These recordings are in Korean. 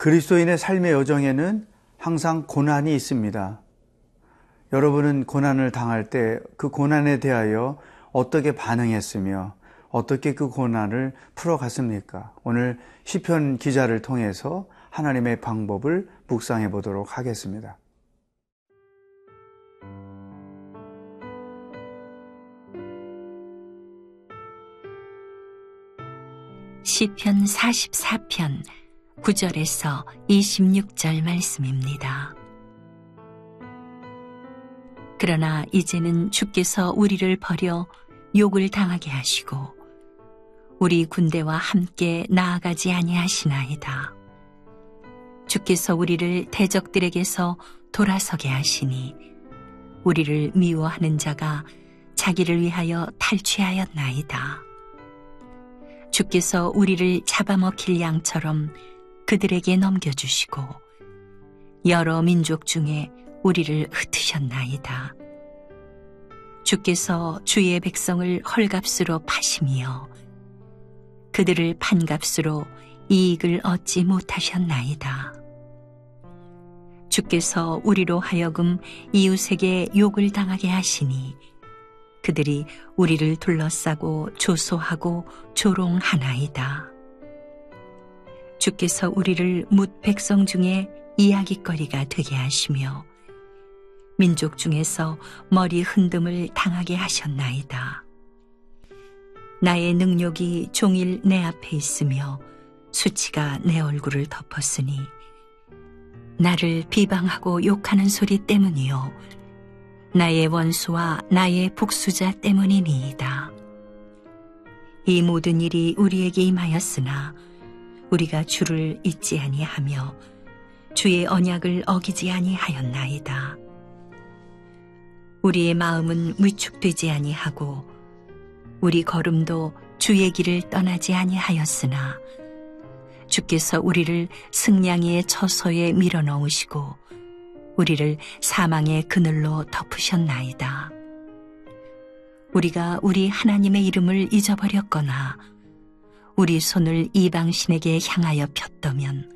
그리스도인의 삶의 여정에는 항상 고난이 있습니다. 여러분은 고난을 당할 때 그 고난에 대하여 어떻게 반응했으며 어떻게 그 고난을 풀어갔습니까? 오늘 시편 기자를 통해서 하나님의 방법을 묵상해 보도록 하겠습니다. 시편 44편 9절에서 26절 말씀입니다. 그러나 이제는 주께서 우리를 버려 욕을 당하게 하시고 우리 군대와 함께 나아가지 아니하시나이다. 주께서 우리를 대적들에게서 돌아서게 하시니 우리를 미워하는 자가 자기를 위하여 탈취하였나이다. 주께서 우리를 잡아먹힐 양처럼 그들에게 넘겨주시고 여러 민족 중에 우리를 흩으셨나이다. 주께서 주의 백성을 헐값으로 파심이여 그들을 판값으로 이익을 얻지 못하셨나이다. 주께서 우리로 하여금 이웃에게 욕을 당하게 하시니 그들이 우리를 둘러싸고 조소하고 조롱하나이다. 주께서 우리를 뭇 백성 중에 이야깃거리가 되게 하시며 민족 중에서 머리 흔듦을 당하게 하셨나이다. 나의 능욕이 종일 내 앞에 있으며 수치가 내 얼굴을 덮었으니 나를 비방하고 욕하는 소리 때문이요 나의 원수와 나의 복수자 때문이니이다. 이 모든 일이 우리에게 임하였으나 우리가 주를 잊지 아니하며 주의 언약을 어기지 아니하였나이다. 우리의 마음은 위축되지 아니하고 우리 걸음도 주의 길을 떠나지 아니하였으나 주께서 우리를 승냥이의 처소에 밀어넣으시고 우리를 사망의 그늘로 덮으셨나이다. 우리가 우리 하나님의 이름을 잊어버렸거나 우리 손을 이방신에게 향하여 폈다면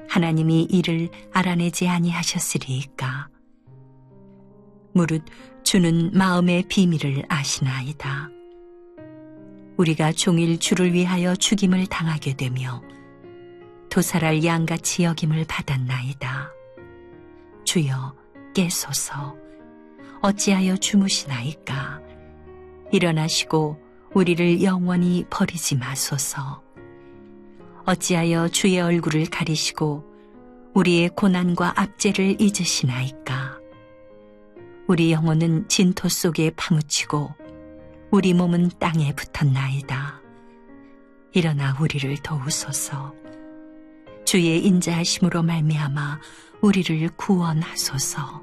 하나님이 이를 알아내지 아니하셨으리이까. 무릇 주는 마음의 비밀을 아시나이다. 우리가 종일 주를 위하여 죽임을 당하게 되며 도살할 양같이 여김을 받았나이다. 주여 깨소서. 어찌하여 주무시나이까. 일어나시고 우리를 영원히 버리지 마소서. 어찌하여 주의 얼굴을 가리시고 우리의 고난과 압제를 잊으시나이까. 우리 영혼은 진토 속에 파묻히고 우리 몸은 땅에 붙었나이다. 일어나 우리를 도우소서. 주의 인자하심으로 말미암아 우리를 구원하소서.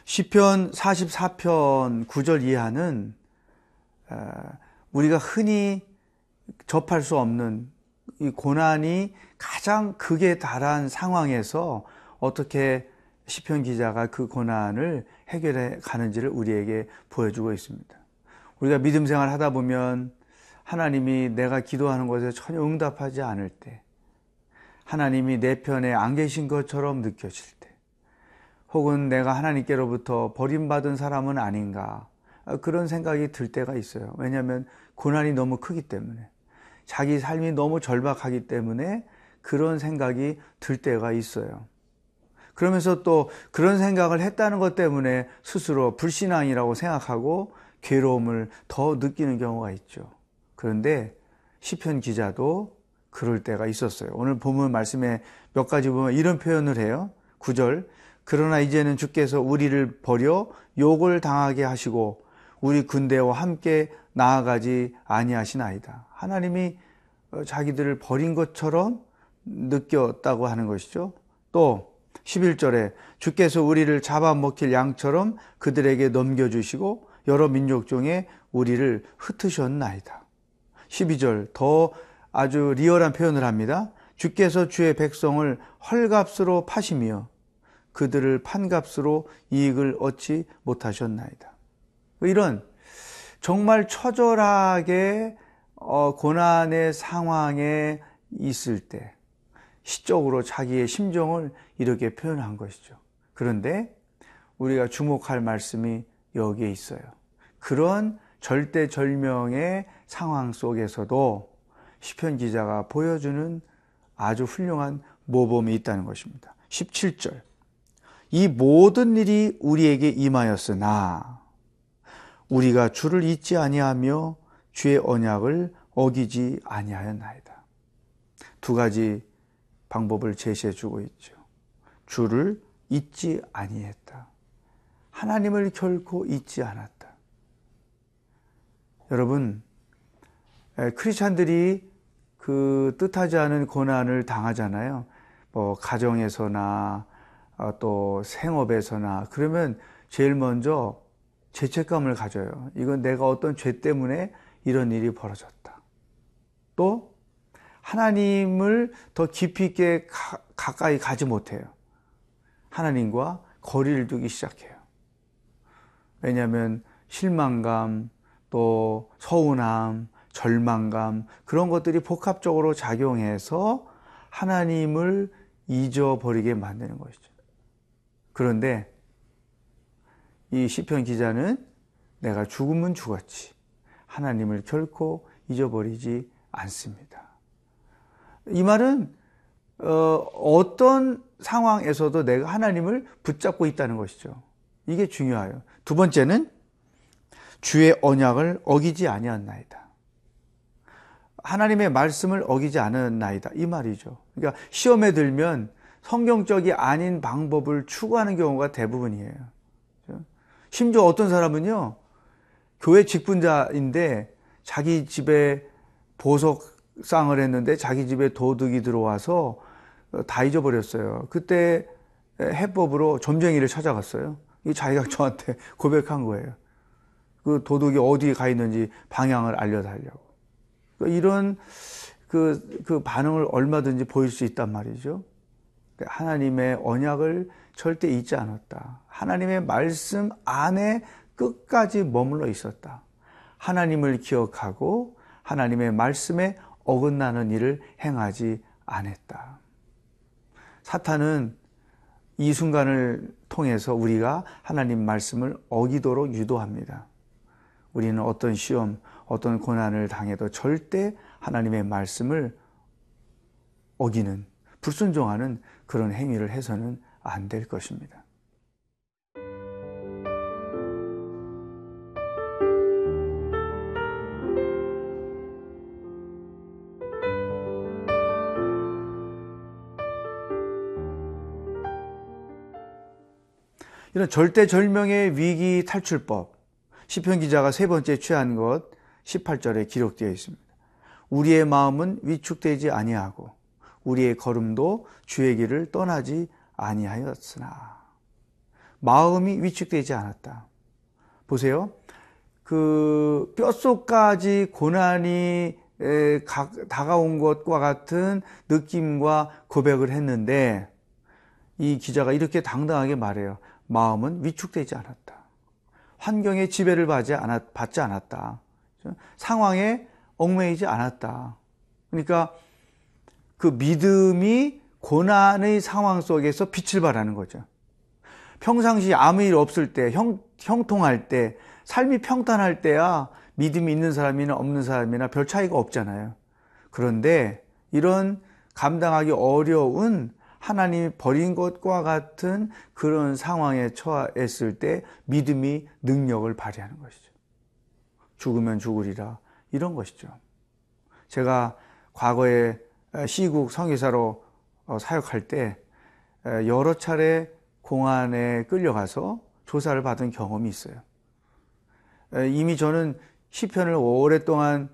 시편 44편 9절 이하는 우리가 흔히 접할 수 없는 이 고난이 가장 극에 달한 상황에서 어떻게 시편 기자가 그 고난을 해결해 가는지를 우리에게 보여주고 있습니다. 우리가 믿음 생활 하다 보면 하나님이 내가 기도하는 것에 전혀 응답하지 않을 때, 하나님이 내 편에 안 계신 것처럼 느껴질 때, 혹은 내가 하나님께로부터 버림받은 사람은 아닌가, 그런 생각이 들 때가 있어요. 왜냐하면 고난이 너무 크기 때문에, 자기 삶이 너무 절박하기 때문에 그런 생각이 들 때가 있어요. 그러면서 또 그런 생각을 했다는 것 때문에 스스로 불신앙이라고 생각하고 괴로움을 더 느끼는 경우가 있죠. 그런데 시편 기자도 그럴 때가 있었어요. 오늘 본문 말씀에 몇 가지 보면 이런 표현을 해요. 9절, 그러나 이제는 주께서 우리를 버려 욕을 당하게 하시고 우리 군대와 함께 나아가지 아니하시나이다. 하나님이 자기들을 버린 것처럼 느꼈다고 하는 것이죠. 또 11절에 주께서 우리를 잡아먹힐 양처럼 그들에게 넘겨주시고 여러 민족 중에 우리를 흩으셨나이다. 12절 더 아주 리얼한 표현을 합니다. 주께서 주의 백성을 헐값으로 파시며 그들을 판값으로 이익을 얻지 못하셨나이다. 이런 정말 처절하게 고난의 상황에 있을 때 시적으로 자기의 심정을 이렇게 표현한 것이죠. 그런데 우리가 주목할 말씀이 여기에 있어요. 그런 절대절명의 상황 속에서도 시편 기자가 보여주는 아주 훌륭한 모범이 있다는 것입니다. 17절. 이 모든 일이 우리에게 임하였으나 우리가 주를 잊지 아니하며 주의 언약을 어기지 아니하였나이다. 두 가지 방법을 제시해 주고 있죠. 주를 잊지 아니했다. 하나님을 결코 잊지 않았다. 여러분, 크리스찬들이 그 뜻하지 않은 고난을 당하잖아요. 뭐 가정에서나 또 생업에서나. 그러면 제일 먼저 죄책감을 가져요. 이건 내가 어떤 죄 때문에 이런 일이 벌어졌다. 또 하나님을 더 깊이 있게 가까이 가지 못해요. 하나님과 거리를 두기 시작해요. 왜냐하면 실망감, 또 서운함, 절망감, 그런 것들이 복합적으로 작용해서 하나님을 잊어버리게 만드는 것이죠. 그런데 이 시편 기자는 내가 죽으면 죽었지, 하나님을 결코 잊어버리지 않습니다. 이 말은 어떤 상황에서도 내가 하나님을 붙잡고 있다는 것이죠. 이게 중요해요. 두 번째는 주의 언약을 어기지 아니하였나이다. 하나님의 말씀을 어기지 않았나이다, 이 말이죠. 그러니까 시험에 들면 성경적이 아닌 방법을 추구하는 경우가 대부분이에요. 심지어 어떤 사람은요, 교회 직분자인데 자기 집에 보석상을 했는데 자기 집에 도둑이 들어와서 다 잊어버렸어요. 그때 해법으로 점쟁이를 찾아갔어요. 자기가 저한테 고백한 거예요. 그 도둑이 어디에 가 있는지 방향을 알려달라고. 이런 그 반응을 얼마든지 보일 수 있단 말이죠. 하나님의 언약을 절대 잊지 않았다. 하나님의 말씀 안에 끝까지 머물러 있었다. 하나님을 기억하고 하나님의 말씀에 어긋나는 일을 행하지 않았다. 사탄은 이 순간을 통해서 우리가 하나님 말씀을 어기도록 유도합니다. 우리는 어떤 시험, 어떤 고난을 당해도 절대 하나님의 말씀을 어기는, 불순종하는 그런 행위를 해서는 안 될 것입니다. 이런 절대절명의 위기 탈출법, 시편 기자가 세 번째 취한 것 18절에 기록되어 있습니다. 우리의 마음은 위축되지 아니하고 우리의 걸음도 주의 길을 떠나지 아니하였으나. 마음이 위축되지 않았다. 보세요. 그 뼛속까지 고난이 다가온 것과 같은 느낌과 고백을 했는데 이 기자가 이렇게 당당하게 말해요. 마음은 위축되지 않았다. 환경의 지배를 받지 않았다. 상황에 얽매이지 않았다. 그러니까 그 믿음이 고난의 상황 속에서 빛을 발하는 거죠. 평상시 아무 일 없을 때, 형통할 때, 삶이 평탄할 때야 믿음이 있는 사람이나 없는 사람이나 별 차이가 없잖아요. 그런데 이런 감당하기 어려운 하나님이 버린 것과 같은 그런 상황에 처했을 때 믿음이 능력을 발휘하는 것이죠. 죽으면 죽으리라, 이런 것이죠. 제가 과거에 시국 성의사로 사역할 때 여러 차례 공안에 끌려가서 조사를 받은 경험이 있어요. 이미 저는 시편을 오랫동안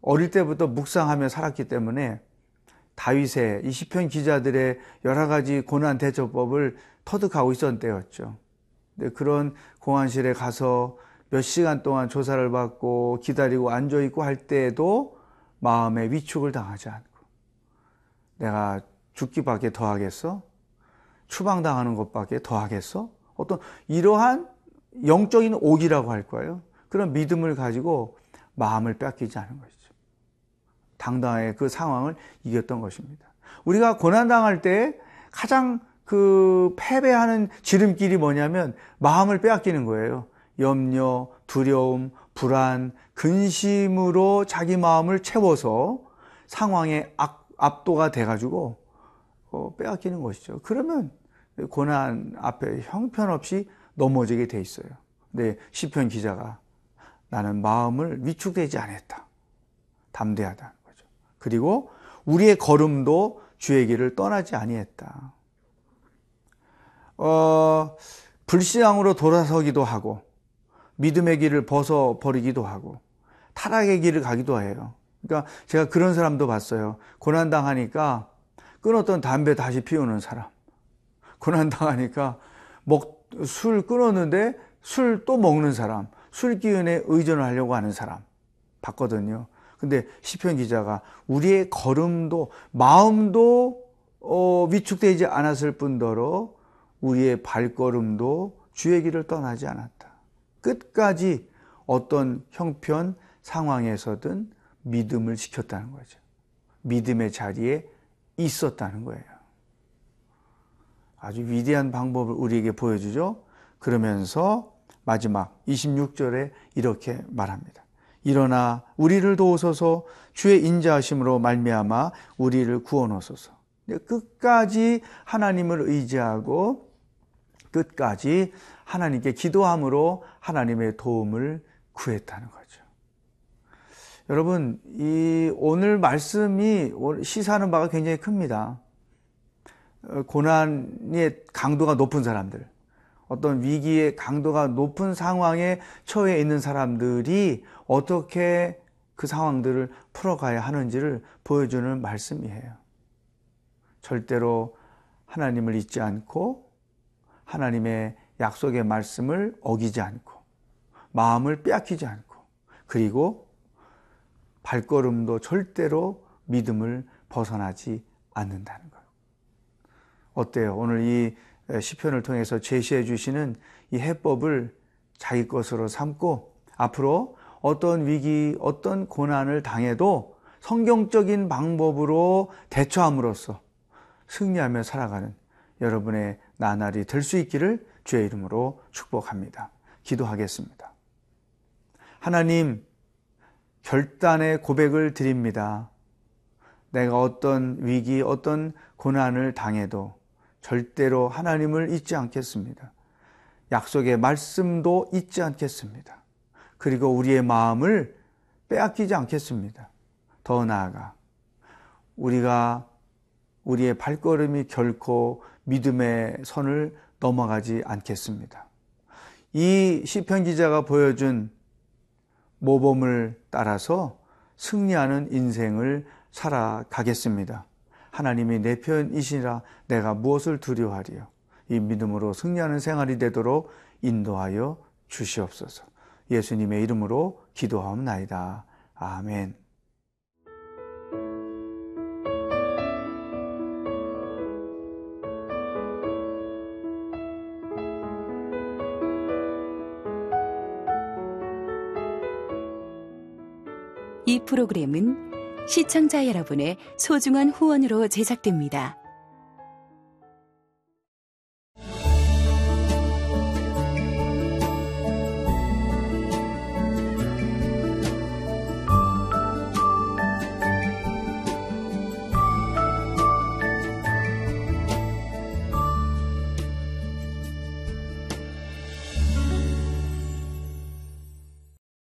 어릴 때부터 묵상하며 살았기 때문에 다윗의 이 시편 기자들의 여러 가지 고난 대처법을 터득하고 있었던 때였죠. 근데 그런 공안실에 가서 몇 시간 동안 조사를 받고 기다리고 앉아있고 할 때에도 마음의 위축을 당하지 않고, 내가 죽기밖에 더 하겠어? 추방당하는 것밖에 더 하겠어? 어떤 이러한 영적인 옥이라고 할 거예요. 그런 믿음을 가지고 마음을 뺏기지 않은 것이죠. 당당하게 그 상황을 이겼던 것입니다. 우리가 고난당할 때 가장 패배하는 지름길이 뭐냐면 마음을 빼앗기는 거예요. 염려, 두려움, 불안, 근심으로 자기 마음을 채워서 상황에 압도가 돼가지고 빼앗기는 것이죠. 그러면 고난 앞에 형편없이 넘어지게 돼 있어요. 근데 시편 기자가 나는 마음을 위축되지 않았다. 담대하다는 거죠. 그리고 우리의 걸음도 주의 길을 떠나지 아니했다. 불신앙으로 돌아서기도 하고 믿음의 길을 벗어버리기도 하고 타락의 길을 가기도 해요. 그러니까 제가 그런 사람도 봤어요. 고난당하니까 끊었던 담배 다시 피우는 사람. 고난당하니까 술 끊었는데 술 또 먹는 사람. 술 기운에 의존을 하려고 하는 사람 봤거든요. 근데 시편 기자가 우리의 걸음도 마음도 위축되지 않았을 뿐더러 우리의 발걸음도 주의 길을 떠나지 않았다. 끝까지 어떤 형편 상황에서든 믿음을 지켰다는 거죠. 믿음의 자리에 있었다는 거예요. 아주 위대한 방법을 우리에게 보여주죠. 그러면서 마지막 26절에 이렇게 말합니다. 일어나 우리를 도우소서 주의 인자하심으로 말미암아 우리를 구원하소서. 끝까지 하나님을 의지하고 끝까지 하나님께 기도함으로 하나님의 도움을 구했다는 거죠. 여러분, 이 오늘 말씀이 시사하는 바가 굉장히 큽니다. 고난의 강도가 높은 사람들, 어떤 위기의 강도가 높은 상황에 처해 있는 사람들이 어떻게 그 상황들을 풀어가야 하는지를 보여주는 말씀이에요. 절대로 하나님을 잊지 않고 하나님의 약속의 말씀을 어기지 않고 마음을 빼앗기지 않고 그리고 발걸음도 절대로 믿음을 벗어나지 않는다는 것. 어때요? 오늘 이 시편을 통해서 제시해 주시는 이 해법을 자기 것으로 삼고 앞으로 어떤 위기, 어떤 고난을 당해도 성경적인 방법으로 대처함으로써 승리하며 살아가는 여러분의 나날이 될 수 있기를 주의 이름으로 축복합니다. 기도하겠습니다. 하나님, 결단의 고백을 드립니다. 내가 어떤 위기, 어떤 고난을 당해도 절대로 하나님을 잊지 않겠습니다. 약속의 말씀도 잊지 않겠습니다. 그리고 우리의 마음을 빼앗기지 않겠습니다. 더 나아가 우리의 발걸음이 결코 믿음의 선을 넘어가지 않겠습니다. 이 시편 기자가 보여준 모범을 따라서 승리하는 인생을 살아가겠습니다. 하나님이 내 편이시라 내가 무엇을 두려워하리요. 이 믿음으로 승리하는 생활이 되도록 인도하여 주시옵소서. 예수님의 이름으로 기도하옵나이다. 아멘. 이 프로그램은 시청자 여러분의 소중한 후원으로 제작됩니다.